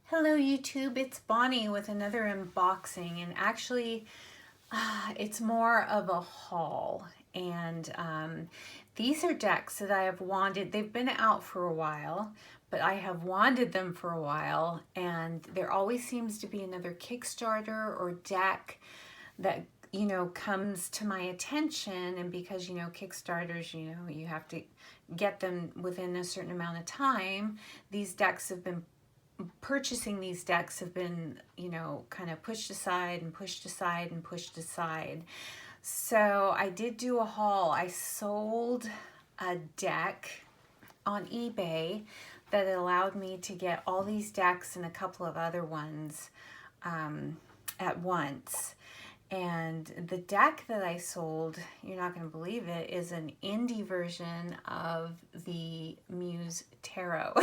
Hello YouTube, it's Bonnie with another unboxing, and actually it's more of a haul. And these are decks that I have wanted. They've been out for a while, but I have wanted them for a while, and there always seems to be another Kickstarter or deck that comes to my attention. And because Kickstarters, you have to get them within a certain amount of time, these decks have been purchasing these decks have been, kind of pushed aside and pushed aside and pushed aside. So I did do a haul. I sold a deck on eBay that allowed me to get all these decks and a couple of other ones at once. And the deck that I sold, you're not going to believe it, is an indie version of the Muse Tarot.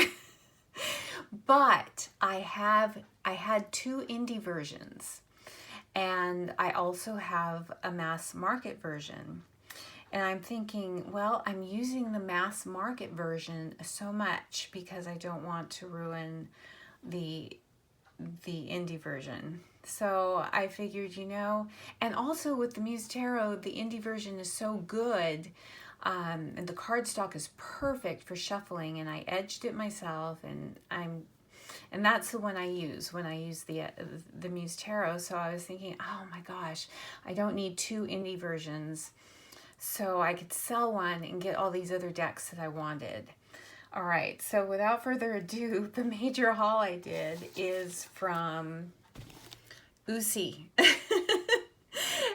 But I had two indie versions, and I also have a mass market version. And I'm thinking, well, I'm using the mass market version so much because I don't want to ruin the indie version. So I figured, and also with the Muse Tarot, the indie version is so good. And the cardstock is perfect for shuffling, and I edged it myself, and that's the one I use when I use the Muse Tarot. So I was thinking, oh my gosh, I don't need two indie versions, so I could sell one and get all these other decks that I wanted. All right, so without further ado, the major haul I did is from Uusi.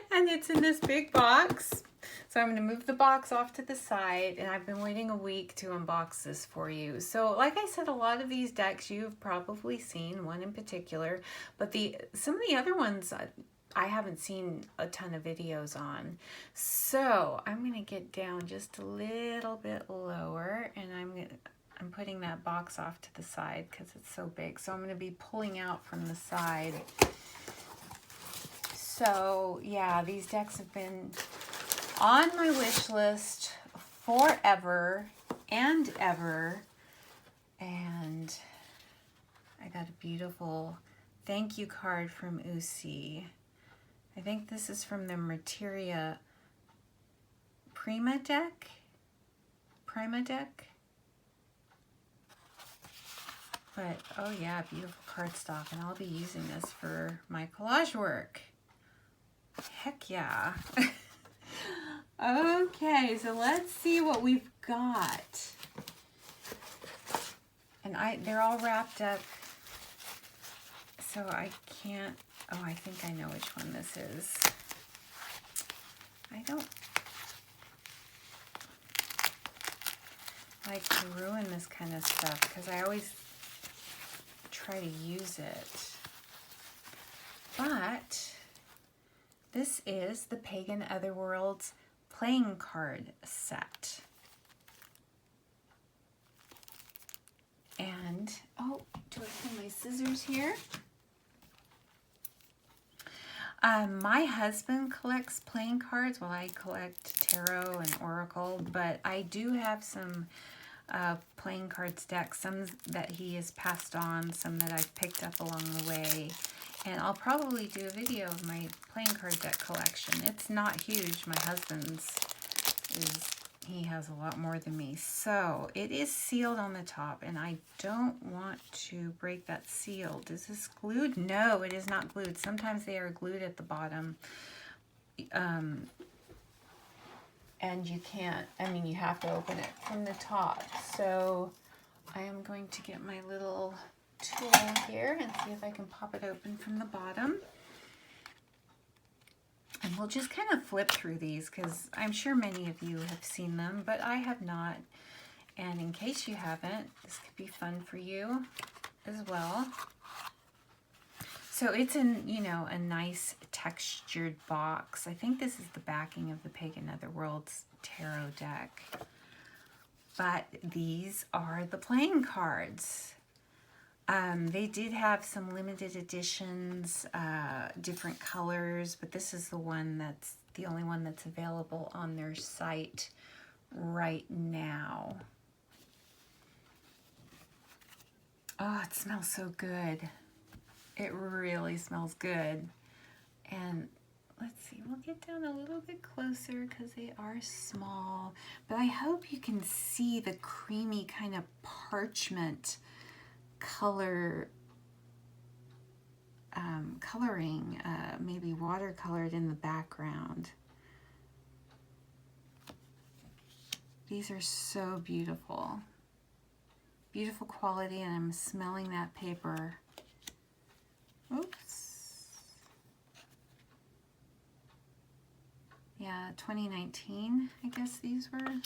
And it's in this big box. So I'm going to move the box off to the side, and I've been waiting a week to unbox this for you. So like I said, a lot of these decks you've probably seen, one in particular, but some of the other ones I haven't seen a ton of videos on. So I'm going to get down just a little bit lower, and I'm putting that box off to the side because it's so big. So I'm going to be pulling out from the side. So yeah, these decks have been on my wish list forever and ever, and I got a beautiful thank you card from Uusi. I think this is from the Materia Prima deck. But oh yeah, beautiful cardstock, and I'll be using this for my collage work. Heck yeah. Okay, so let's see what we've got. And they're all wrapped up, so I can't, oh, I think I know which one this is. I don't like to ruin this kind of stuff because I always try to use it. But this is the Pagan Otherworlds playing card set. And, oh, do I have my scissors here? My husband collects playing cards while I collect tarot and oracle, but I do have some playing cards decks, some that he has passed on, some that I've picked up along the way. And I'll probably do a video of my playing card deck collection. It's not huge. My husband's he has a lot more than me. So it is sealed on the top, and I don't want to break that seal. Is this glued? No, it is not glued. Sometimes they are glued at the bottom. And you can't, you have to open it from the top. So I am going to get my little tool here and see if I can pop it open from the bottom. And we'll just kind of flip through these because I'm sure many of you have seen them, but I have not. And in case you haven't, this could be fun for you as well. So it's in, a nice textured box. I think this is the backing of the Pagan Otherworlds tarot deck. But these are the playing cards. They did have some limited editions, different colors, but this is the one that's the only one that's available on their site right now. Oh, it smells so good. It really smells good. And let's see, we'll get down a little bit closer because they are small. But I hope you can see the creamy kind of parchment color, coloring, maybe watercolored in the background. These are so beautiful. Beautiful quality, and I'm smelling that paper. Oops. Yeah, 2019, I guess these were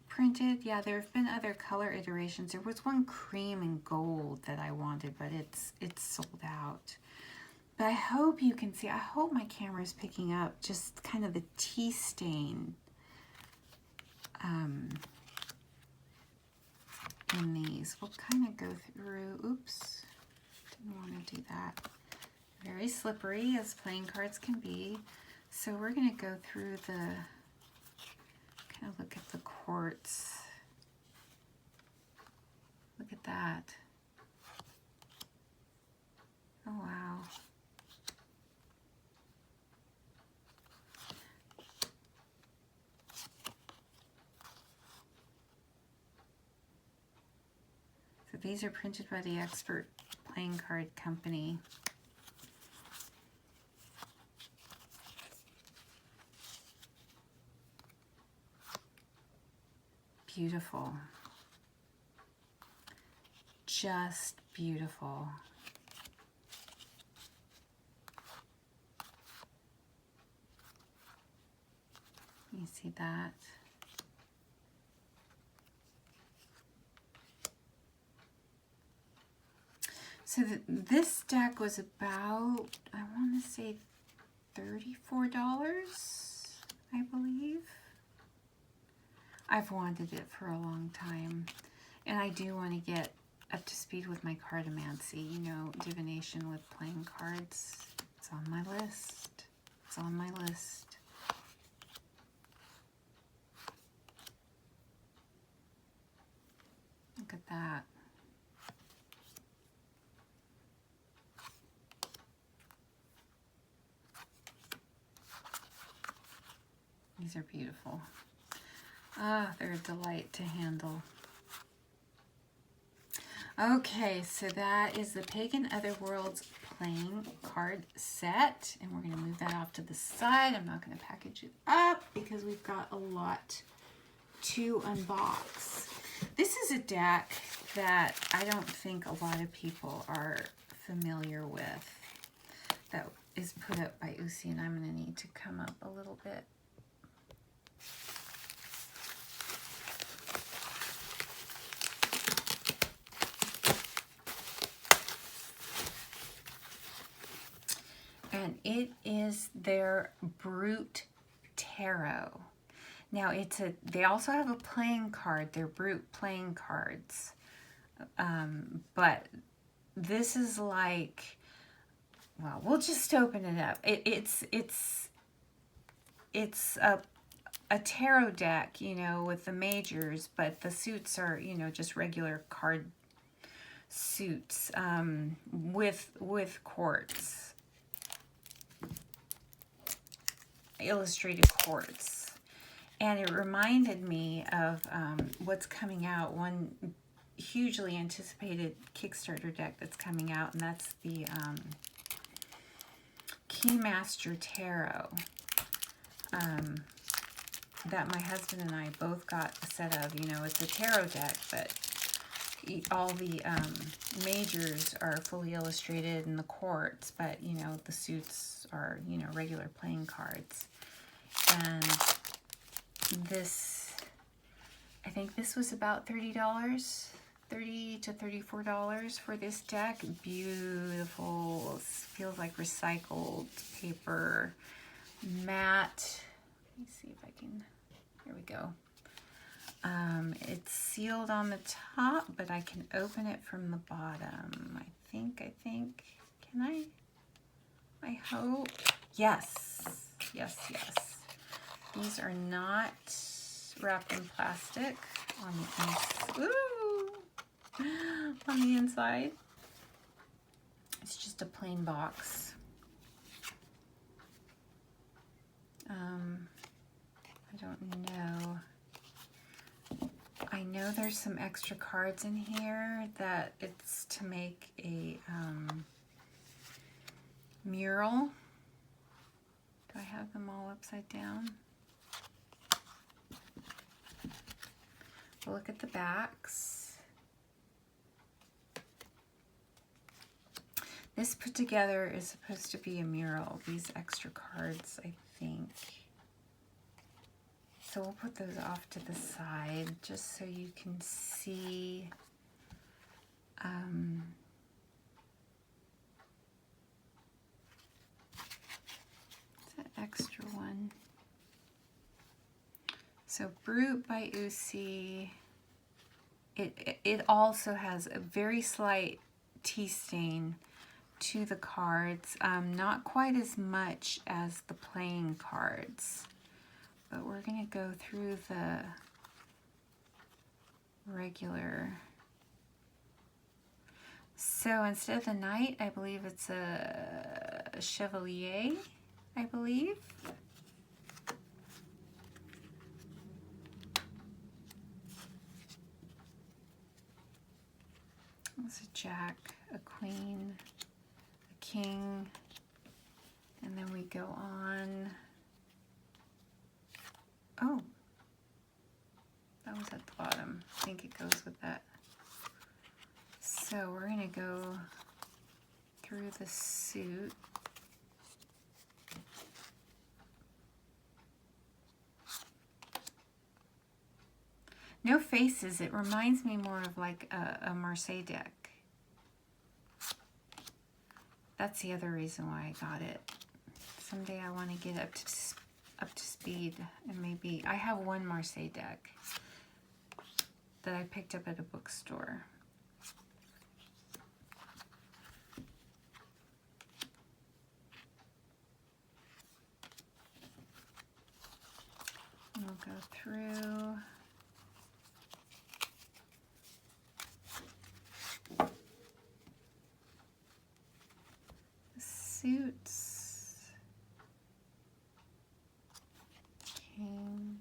printed. Yeah, there have been other color iterations. There was one cream and gold that I wanted, but it's sold out. But I hope you can see, I hope my camera is picking up just kind of the tea stain in these. We'll kind of go through, oops, didn't want to do that. Very slippery, as playing cards can be. So we're going to go through the, kind of look at the quartz. Look at that. Oh, wow. So these are printed by the Expert Playing Card Company. Beautiful. Just beautiful. You see that? So this deck was about, I want to say $34, I believe. I've wanted it for a long time, and I do want to get up to speed with my cartomancy, you know, divination with playing cards. It's on my list. It's on my list. Look at that. These are beautiful. Ah, they're a delight to handle. Okay, so that is the Pagan Otherworlds playing card set, and we're going to move that off to the side. I'm not going to package it up because we've got a lot to unbox. This is a deck that I don't think a lot of people are familiar with, that is put up by Uusi, and I'm going to need to come up a little bit. And it is their Brute Tarot. Now they also have a playing card. They're Brute playing cards. But this is like, well, we'll just open it up. It's a tarot deck, you know, with the majors, but the suits are, you know, just regular card suits with quartz. Illustrated quartz, and it reminded me of what's coming out, one hugely anticipated Kickstarter deck that's coming out, and that's the Keymaster Tarot that my husband and I both got a set of. You know, it's a tarot deck, but all the majors are fully illustrated in the quartz, but, you know, the suits are, you know, regular playing cards. And this, I think this was about $30, $30 to $34 for this deck. Beautiful, feels like recycled paper, matte. Let me see if I can, here we go. It's sealed on the top, but I can open it from the bottom. I think, can I? I hope. Yes. These are not wrapped in plastic on the inside. Ooh! on the inside. It's just a plain box. I don't know. I know there's some extra cards in here that it's to make a mural. Do I have them all upside down? We'll look at the backs. This put together is supposed to be a mural, these extra cards, I think. So we'll put those off to the side just so you can see it's an extra one. So Brute by Uusi. It also has a very slight tea stain to the cards, not quite as much as the playing cards. But we're going to go through the regular. So instead of the knight, I believe it's a chevalier, I believe. It's a jack, a queen, a king, and then we go on. Oh, that was at the bottom. I think it goes with that. So we're going to go through the suit. No faces. It reminds me more of like a Marseille deck. That's the other reason why I got it. Someday I want to get up to speed, and maybe I have one Marseille deck that I picked up at a bookstore. And we'll go through. The suits. King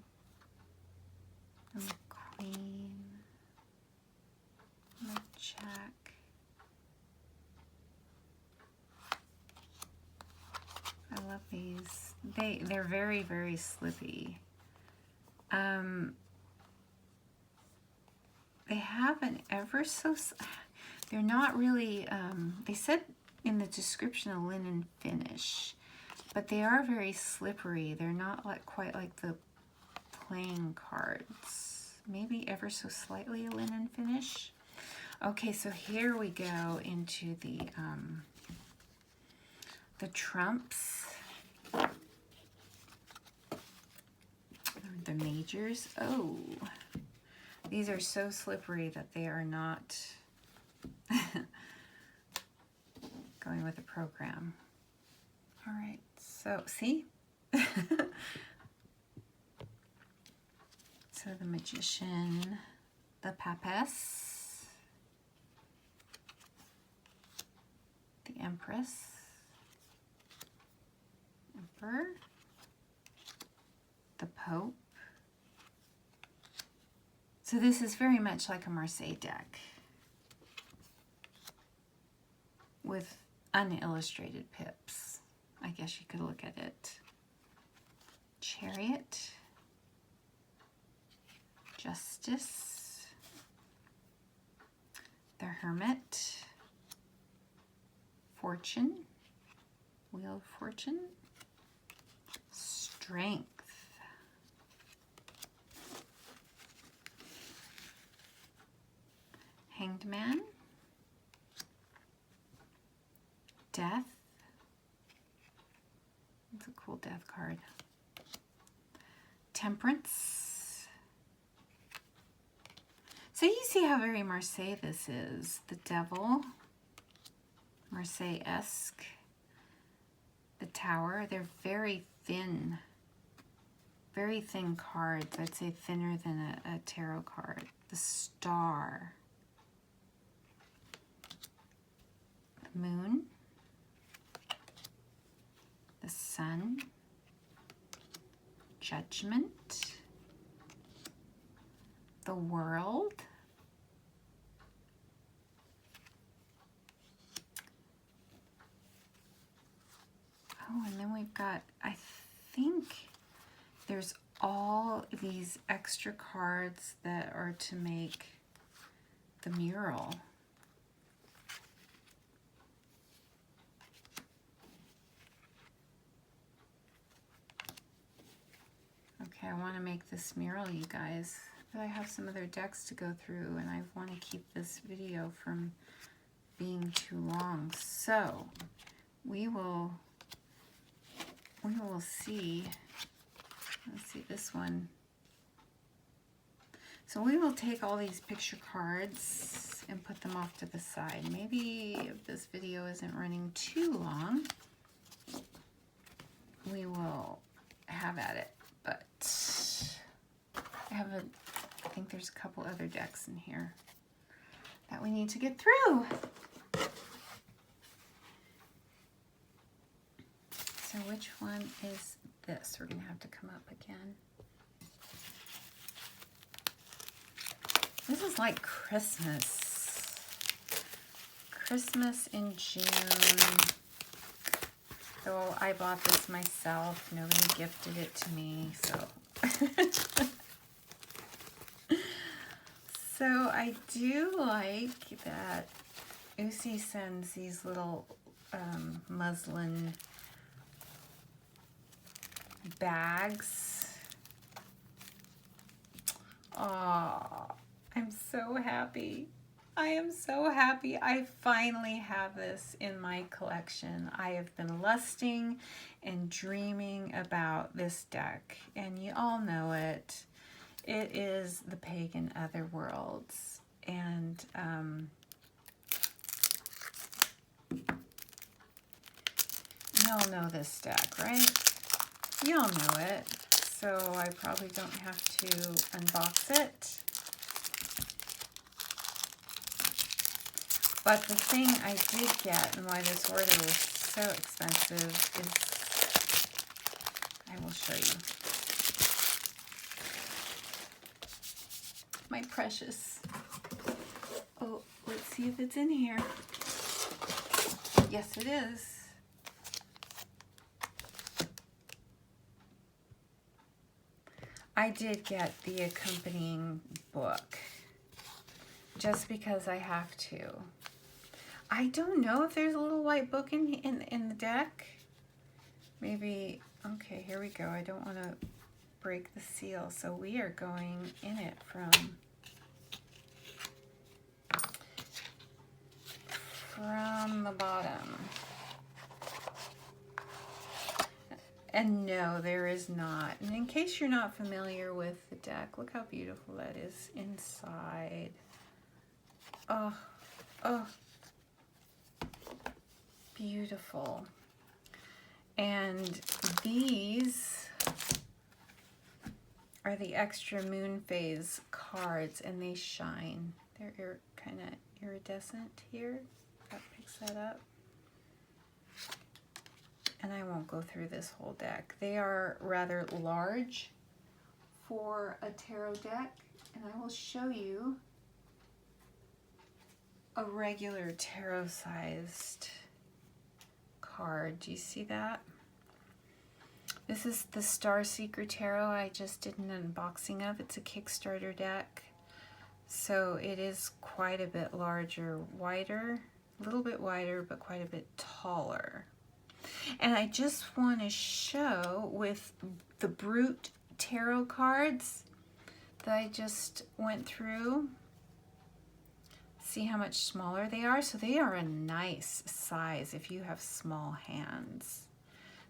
and the queen and the jack. I love these. They're very, very slippy. They have an ever so, they're not really, they said in the description a linen finish, but they are very slippery. They're not like quite like the playing cards. Maybe ever so slightly a linen finish. Okay, so here we go into the trumps. The majors. Oh, these are so slippery that they are not going with the program. All right, so see? So the magician, the papess, the empress, emperor, the pope. So this is very much like a Marseille deck with unillustrated pips. I guess you could look at it. Chariot, Justice, the Hermit, Fortune, Wheel of Fortune, Strength, Hanged Man, Death. It's a cool death card. Temperance. So you see how very Marseille this is. The Devil, Marseille-esque. The Tower. They're very thin cards. I'd say thinner than a tarot card. The Star. Sun, Judgment, the World, oh, and then we've got, I think there's all these extra cards that are to make the mural. Okay, I want to make this mural, you guys, but I have some other decks to go through, and I want to keep this video from being too long. So we will see. Let's see this one. So we will take all these picture cards and put them off to the side. Maybe if this video isn't running too long, we will have at it. But I think there's a couple other decks in here that we need to get through. So which one is this? We're going to have to come up again. This is like Christmas. Christmas in June. So I bought this myself. Nobody gifted it to me, so. So I do like that Uusi sends these little muslin bags. Oh, I'm so happy. I am so happy I finally have this in my collection. I have been lusting and dreaming about this deck, and you all know it. It is the Pagan Otherworlds, and you all know this deck, right? You all know it, so I probably don't have to unbox it. But the thing I did get, and why this order was so expensive, is, I will show you. My precious. Oh, let's see if it's in here. Yes, it is. I did get the accompanying book, just because I have to. I don't know if there's a little white book in the deck. Maybe, okay, here we go. I don't want to break the seal, so we are going in it from the bottom. And no, there is not. And in case you're not familiar with the deck, look how beautiful that is inside. Oh, oh, beautiful. And these are the extra moon phase cards, and they shine. They're kind of iridescent here. That picks that up. And I won't go through this whole deck. They are rather large for a tarot deck, and I will show you a regular tarot-sized card. Do you see that? This is the Star Seeker Tarot I just did an unboxing of. It's a Kickstarter deck, so it is quite a bit larger, wider, a little bit wider, but quite a bit taller. And I just want to show with the Brute tarot cards that I just went through. See how much smaller they are? So they are a nice size if you have small hands.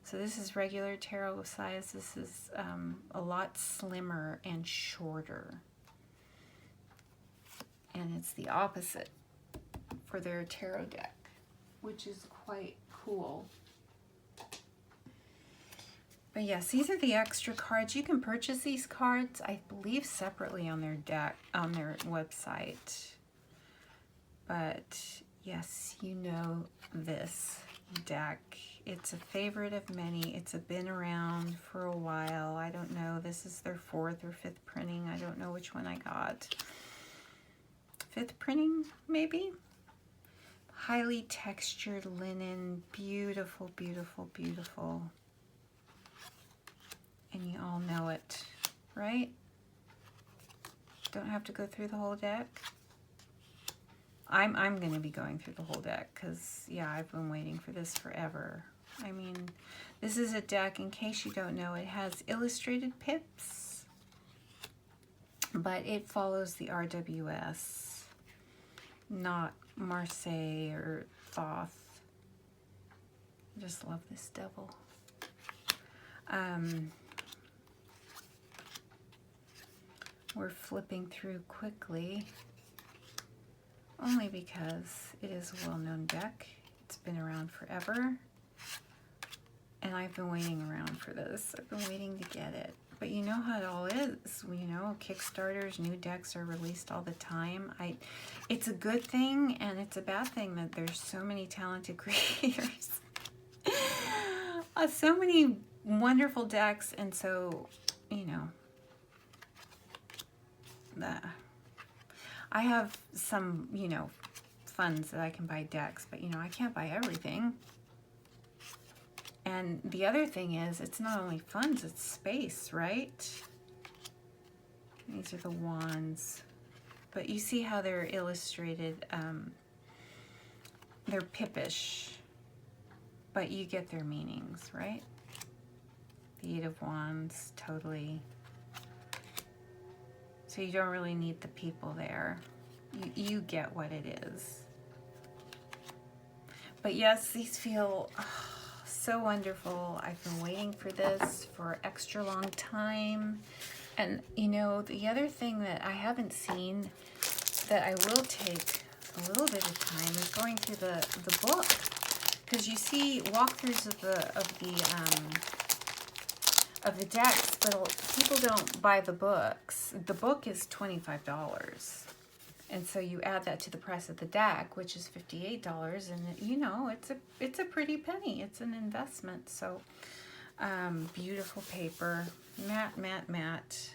So this is regular tarot size. This is a lot slimmer and shorter. And it's the opposite for their tarot deck, which is quite cool. But yes, these are the extra cards. You can purchase these cards, I believe, separately on their deck, on their website. But yes, you know this. deck. It's a favorite of many. It's been around for a while. I don't know. This is their 4th or 5th printing. I don't know which one I got. 5th printing, maybe? Highly textured linen. Beautiful, beautiful, beautiful. And you all know it, right? Don't have to go through the whole deck. I'm going to be going through the whole deck because, yeah, I've been waiting for this forever. I mean, this is a deck, in case you don't know, it has illustrated pips, but it follows the RWS, not Marseille or Thoth. I just love this devil. We're flipping through quickly, only because it is a well-known deck. It's been around forever, and I've been waiting around for this. I've been waiting to get it. But you know how it all is. You know, Kickstarters, new decks are released all the time. It's a good thing, and it's a bad thing that there's so many talented creators. So many wonderful decks, and so, you know, I have some, you know, funds that I can buy decks, but, you know, I can't buy everything. And the other thing is, it's not only funds, it's space, right? These are the wands. But you see how they're illustrated. They're pippish, but you get their meanings, right? The 8 of Wands, totally. So you don't really need the people there. You get what it is. But yes, these feel so wonderful. I've been waiting for this for an extra long time. And you know, the other thing that I haven't seen that I will take a little bit of time is going through the book. Because you see walkthroughs of the decks, but people don't buy the books. The book is $25, and so you add that to the price of the deck, which is $58, and you know, it's a pretty penny. It's an investment. So beautiful paper, matte, matte, matte.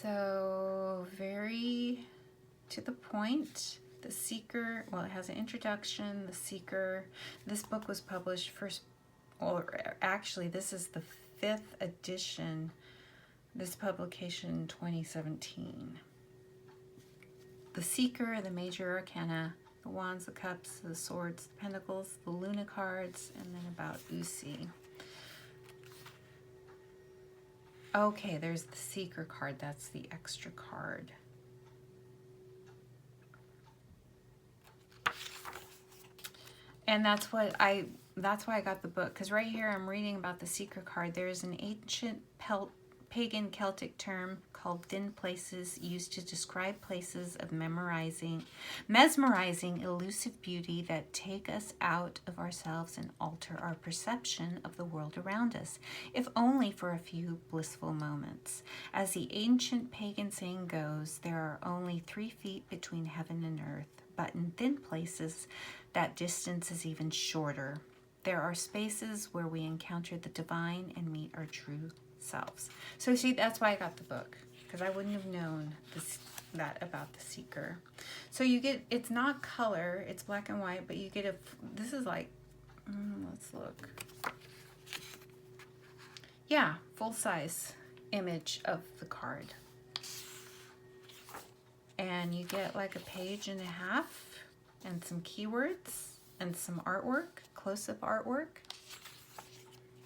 So very to the point. The Seeker, well, it has an introduction, The Seeker. This book was published first, or actually this is the 5th edition, this publication 2017. The Seeker, the Major Arcana, the Wands, the Cups, the Swords, the Pentacles, the Luna cards, and then about Uusi. Okay, there's the Seeker card, that's the extra card. And that's why I got the book, because right here I'm reading about the Seeker card. There is an ancient pagan Celtic term called thin places, used to describe places of mesmerizing, elusive beauty that take us out of ourselves and alter our perception of the world around us, if only for a few blissful moments. As the ancient pagan saying goes, there are only 3 feet between heaven and earth, but in thin places, that distance is even shorter. There are spaces where we encounter the divine and meet our true selves. So see, that's why I got the book, because I wouldn't have known that about the Seeker. So you get, it's not color, it's black and white, but you get this is like, let's look. Yeah, full-size image of the card. And you get like a page and a half and some keywords and some artwork, close-up artwork.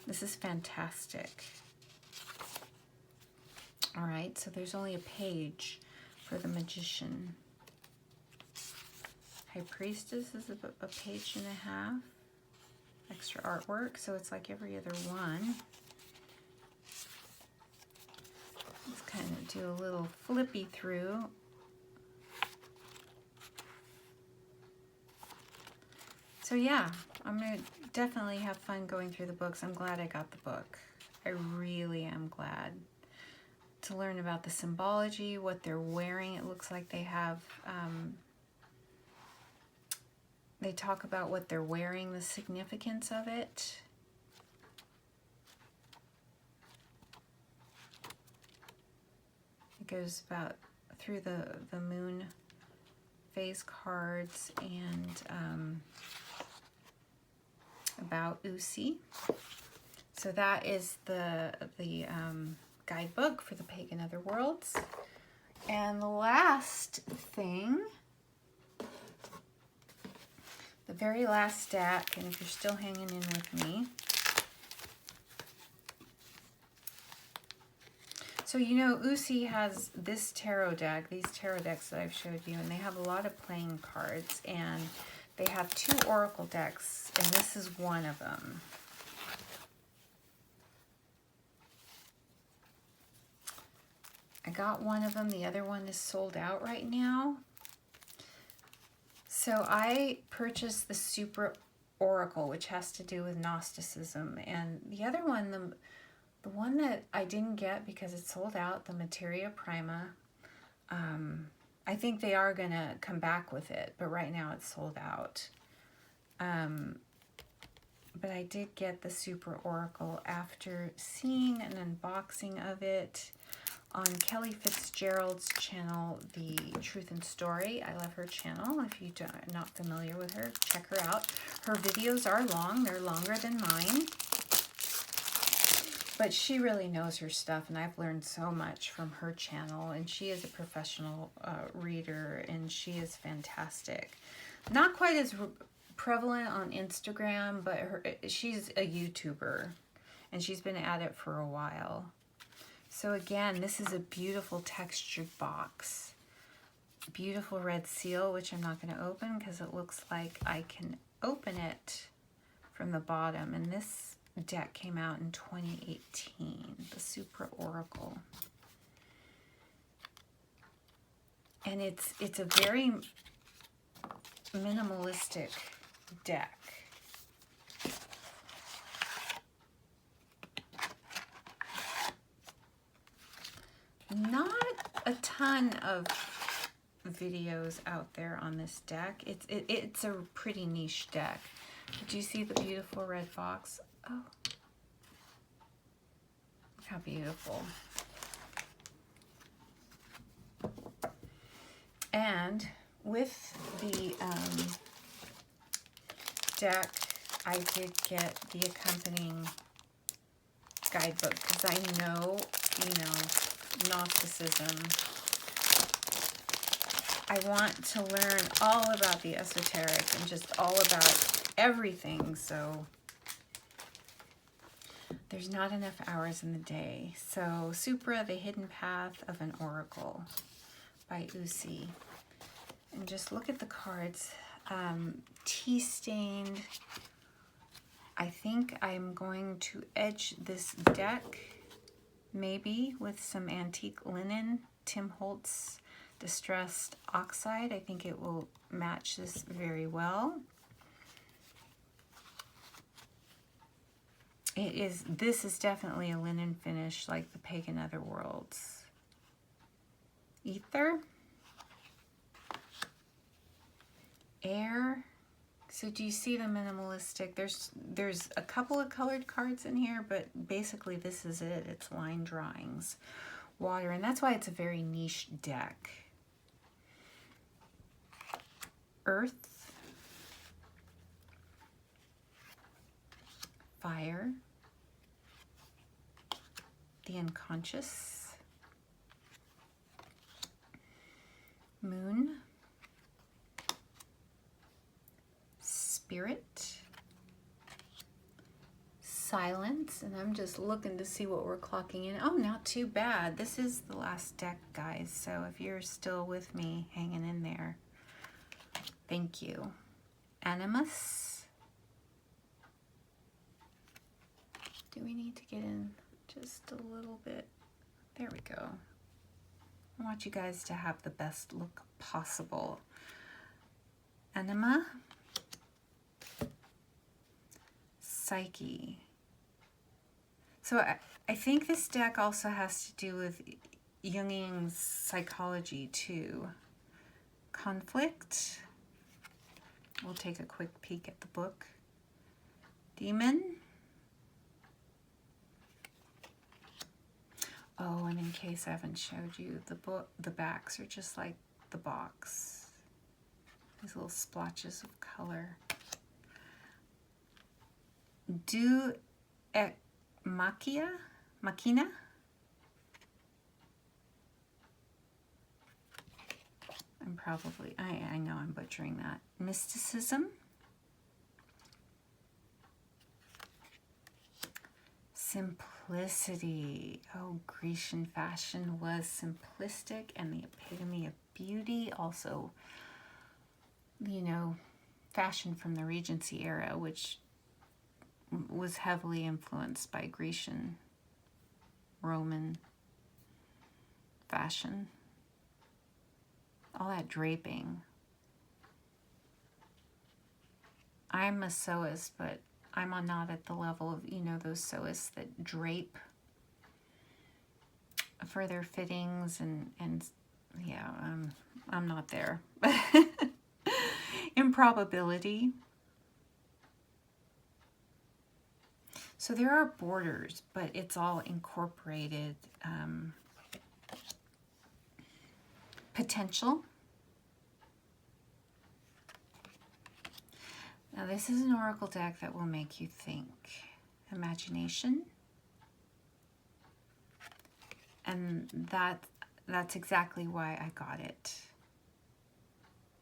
This is fantastic. All right, so there's only a page for the Magician. High Priestess is a page and a half. Extra artwork, so it's like every other one. Let's kind of do a little flippy through. So yeah, I'm going to definitely have fun going through the books. I'm glad I got the book. I really am glad. to learn about the symbology, what they're wearing. It looks like they have, they talk about what they're wearing, the significance of it. It goes about through the moon phase cards and about Uusi. So that is the guidebook for the Pagan Otherworlds. And the last thing, the very last stack, and if you're still hanging in with me. So you know, Uusi has this tarot deck, these tarot decks that I've showed you, and they have a lot of playing cards, and they have 2 oracle decks, and this is one of them. I got one of them. The other one is sold out right now. So I purchased the Super Oracle, which has to do with Gnosticism. And the other one, the one that I didn't get because it's sold out, the Materia Prima, I think they are going to come back with it, but right now it's sold out. But I did get the Super Oracle after seeing an unboxing of it on Kelly Fitzgerald's channel, The Truth and Story. I love her channel. If you are not familiar with her, check her out. Her videos are long. They're longer than mine. But she really knows her stuff, and I've learned so much from her channel. And she is a professional reader, and she is fantastic. Not quite as prevalent on Instagram, but she's a YouTuber, and she's been at it for a while. So again, this is a beautiful textured box. Beautiful red seal, which I'm not going to open because it looks like I can open it from the bottom. And this deck came out in 2018, the Super Oracle. And it's a very minimalistic deck. Not a ton of videos out there on this deck. It's a pretty niche deck. Do you see the beautiful red box? Oh, look how beautiful. And with the deck, I did get the accompanying guidebook because I know, Gnosticism. I want to learn all about the esoteric and just all about everything, so there's not enough hours in the day. So Supra, The Hidden Path of an Oracle by Uusi. And just look at the cards. Tea stained. I think I'm going to edge this deck maybe with some antique linen, Tim Holtz Distressed Oxide. I think it will match this very well. This is definitely a linen finish like the Pagan Otherworlds. Ether. Air. So do you see the minimalistic? There's a couple of colored cards in here, but basically this is it. It's line drawings. Water, and that's why it's a very niche deck. Earth. Fire. The unconscious. Moon. Spirit. Silence, and I'm just looking to see what we're clocking in. Oh, not too bad. This is the last deck, guys, so if you're still with me, hanging in there, thank you. Animus. Do we need to get in just a little bit? There we go. I want you guys to have the best look possible. Anima. Psyche. So I think this deck also has to do with Jungian psychology too. Conflict. We'll take a quick peek at the book. Demon. Oh, and in case I haven't showed you, the book, the backs are just like the box. These little splotches of color. Do et machina? I know I'm butchering that. Mysticism. Simplicity. Oh, Grecian fashion was simplistic and the epitome of beauty. Also, you know, fashion from the Regency era, which was heavily influenced by Grecian, Roman fashion. All that draping. I'm a sewist, but I'm not at the level of, you know, those sewists that drape for their fittings and yeah, I'm not there. Improbability. So there are borders, but it's all incorporated. Potential. Now this is an oracle deck that will make you think. Imagination. And that's exactly why I got it.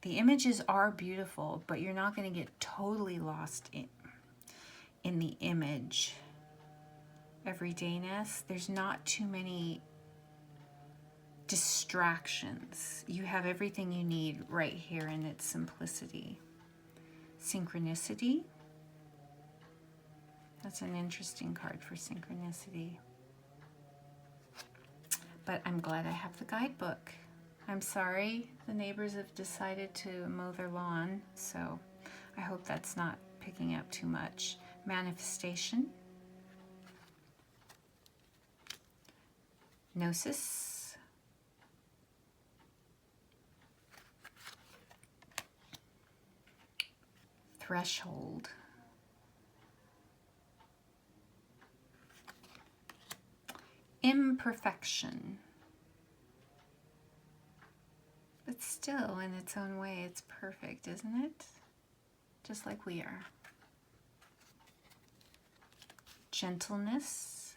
The images are beautiful, but you're not going to get totally lost in the image. Everydayness. There's not too many distractions. You have everything you need right here in its simplicity. Synchronicity. That's an interesting card for synchronicity. But I'm glad I have the guidebook. I'm sorry the neighbors have decided to mow their lawn, so I hope that's not picking up too much. Manifestation. Gnosis. Threshold. Imperfection. But still, in its own way, it's perfect, isn't it? Just like we are. Gentleness.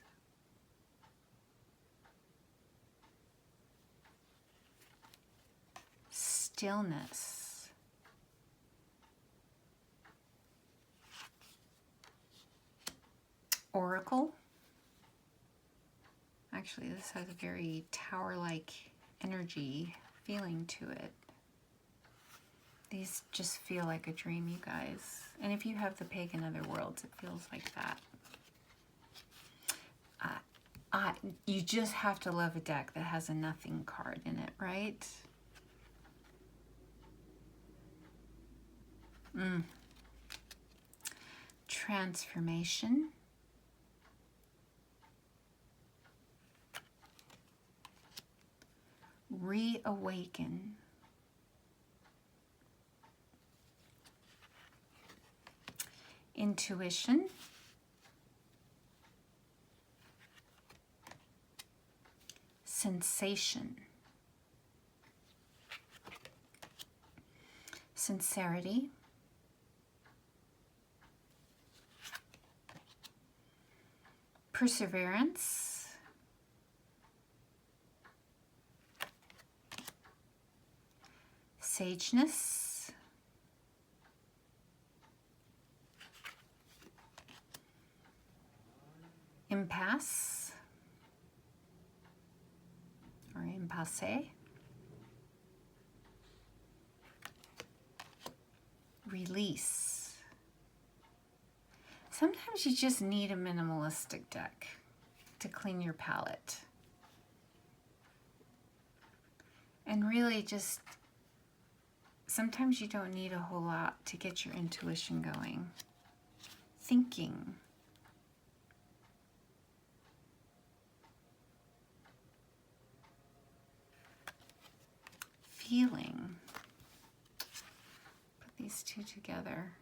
Stillness. Oracle. Actually, this has a very tower-like energy feeling to it. These just feel like a dream, you guys. And if you have the Pagan Otherworlds, it feels like that. You just have to love a deck that has a nothing card in it, right? Transformation. Reawaken. Intuition. Sensation. Sincerity. Perseverance. Sageness. Impasse or impasse. Release. Sometimes you just need a minimalistic deck to clean your palette. And really just, sometimes you don't need a whole lot to get your intuition going. Thinking. feeling. Put these two together.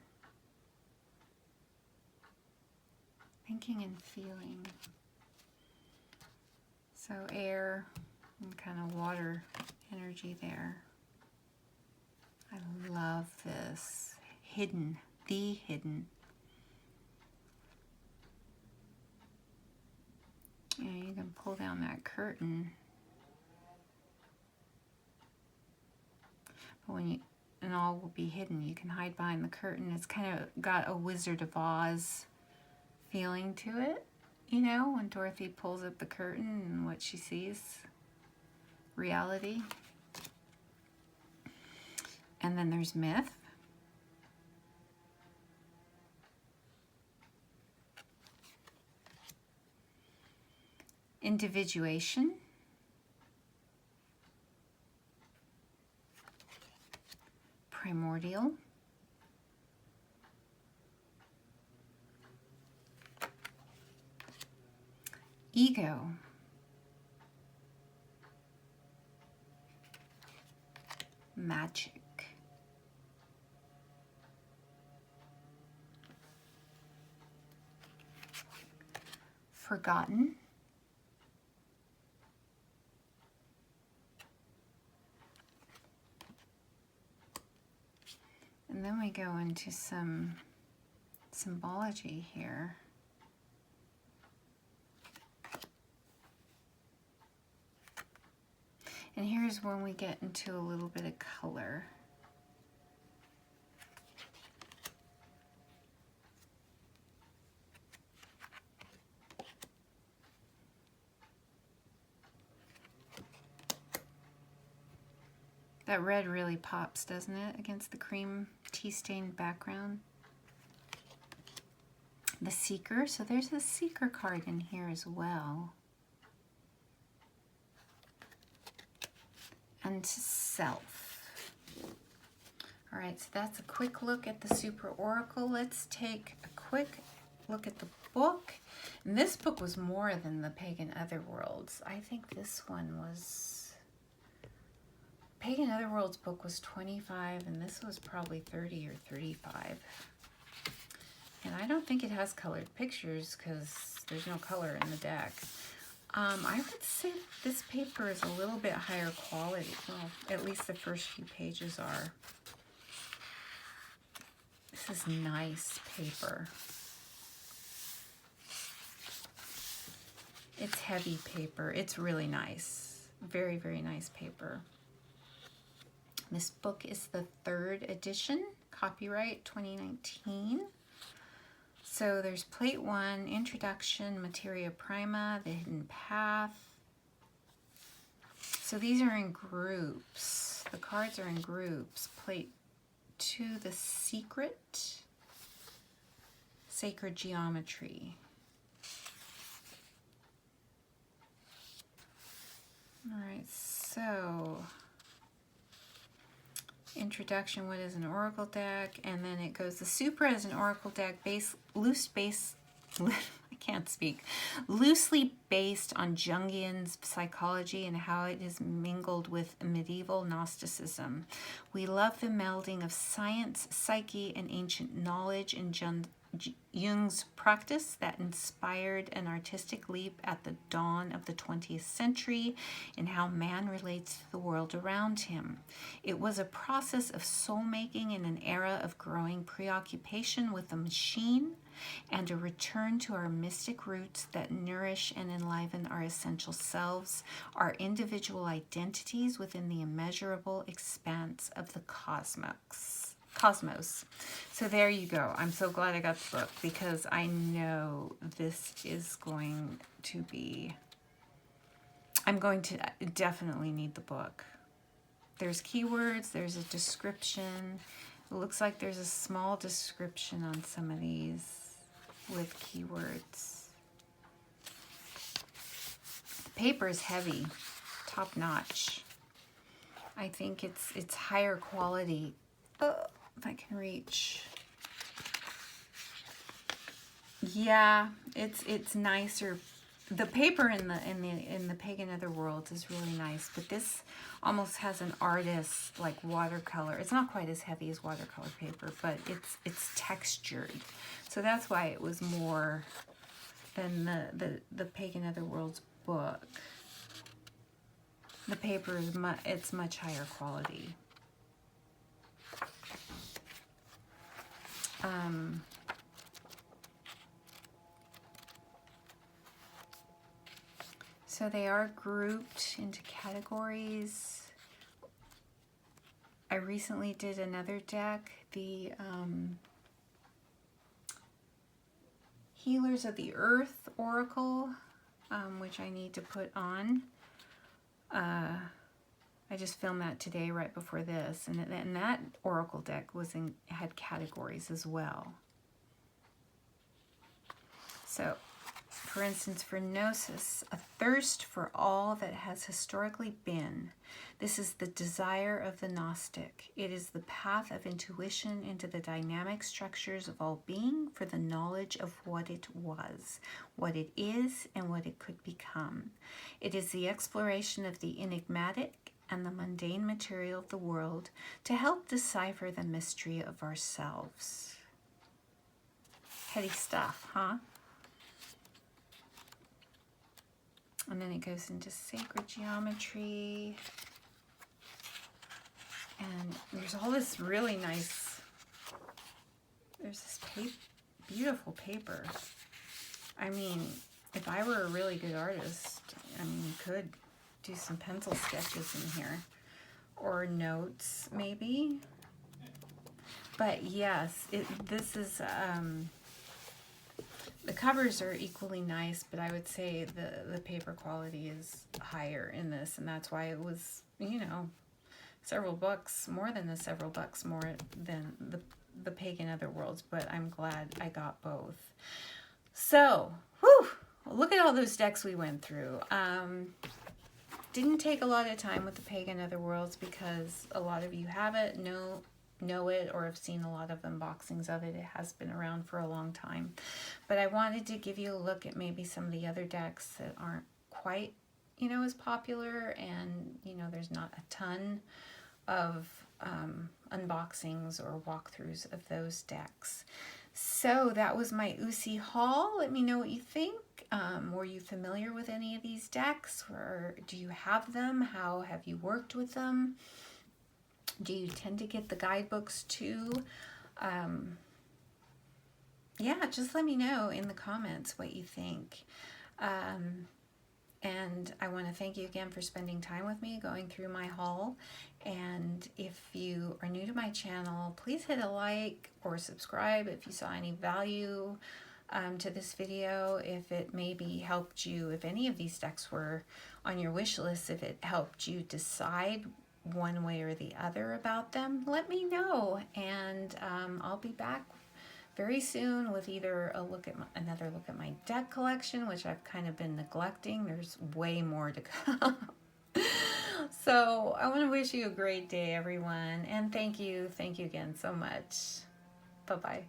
Thinking and feeling. So air and kind of water energy there. I love this. Hidden, the hidden. Yeah, you can pull down that curtain. But when you, and all will be hidden, you can hide behind the curtain. It's kind of got a Wizard of Oz feeling to it, you know, when Dorothy pulls up the curtain and what she sees, reality. And then there's myth. Individuation. Primordial. Ego. Magic. Forgotten. And then we go into some symbology here. And here's when we get into a little bit of color. That red really pops, doesn't it, against the cream tea-stained background? The Seeker, so there's a Seeker card in here as well. And self. All right, so that's a quick look at the Super Oracle. Let's take a quick look at the book. And this book was more than the Pagan Otherworlds. I think this one was... Pagan Otherworlds book was 25, and this was probably 30 or 35. And I don't think it has colored pictures because there's no color in the deck. I would say this paper is a little bit higher quality. Well, at least the first few pages are. This is nice paper. It's heavy paper. It's really nice. Very, very nice paper. This book is the 3rd edition, copyright 2019. So there's Plate 1, Introduction, Materia Prima, The Hidden Path. So these are in groups. The cards are in groups. Plate 2, The Secret, Sacred Geometry. All right, so introduction, what is an oracle deck, and then it goes, the Supra is an oracle deck loosely based on Jungian psychology and how it is mingled with medieval Gnosticism. We love the melding of science, psyche, and ancient knowledge in Jung's practice that inspired an artistic leap at the dawn of the 20th century in how man relates to the world around him. It was a process of soul-making in an era of growing preoccupation with the machine and a return to our mystic roots that nourish and enliven our essential selves, our individual identities within the immeasurable expanse of the cosmos. So there you go. I'm so glad I got the book because I know this is going to be... I'm going to definitely need the book. There's keywords, there's a description. It looks like there's a small description on some of these with keywords. The paper is heavy, top notch. I think it's higher quality. If I can reach. Yeah, it's nicer the paper in the Pagan Otherworlds is really nice, but this almost has an artist like watercolor. It's not quite as heavy as watercolor paper, but it's textured, so that's why it was more than the Pagan Otherworlds book. The paper is it's much higher quality. So they are grouped into categories. I recently did another deck, the Healers of the Earth Oracle, which I need to put on. I just filmed that today right before this, and that Oracle deck had categories as well. So, for instance, for Gnosis, a thirst for all that has historically been. This is the desire of the Gnostic. It is the path of intuition into the dynamic structures of all being for the knowledge of what it was, what it is, and what it could become. It is the exploration of the enigmatic and the mundane material of the world to help decipher the mystery of ourselves. Heady stuff, huh? And then it goes into sacred geometry. And there's all this really nice, there's this beautiful paper. I mean, if I were a really good artist, I mean, you could do some pencil sketches in here. Or notes, maybe. But yes, this is... the covers are equally nice, but I would say the paper quality is higher in this, and that's why it was, you know, several bucks, more than the several bucks more than the Pagan Otherworlds, but I'm glad I got both. So, whew, look at all those decks we went through. Didn't take a lot of time with the Pagan Otherworlds because a lot of you have it, know it, or have seen a lot of unboxings of it. It has been around for a long time. But I wanted to give you a look at maybe some of the other decks that aren't quite, you know, as popular, and, you know, there's not a ton of unboxings or walkthroughs of those decks. So that was my Uusi haul. Let me know what you think. Were you familiar with any of these decks, or do you have them? How have you worked with them? Do you tend to get the guidebooks too? Yeah, just let me know in the comments what you think. And I want to thank you again for spending time with me going through my haul. And if you are new to my channel, please hit a like or subscribe if you saw any value to this video. If it maybe helped you, if any of these decks were on your wish list, if it helped you decide one way or the other about them, let me know. And I'll be back very soon with either another look at my deck collection, which I've kind of been neglecting. There's way more to come. So I want to wish you a great day, everyone, and thank you again so much. Bye-bye.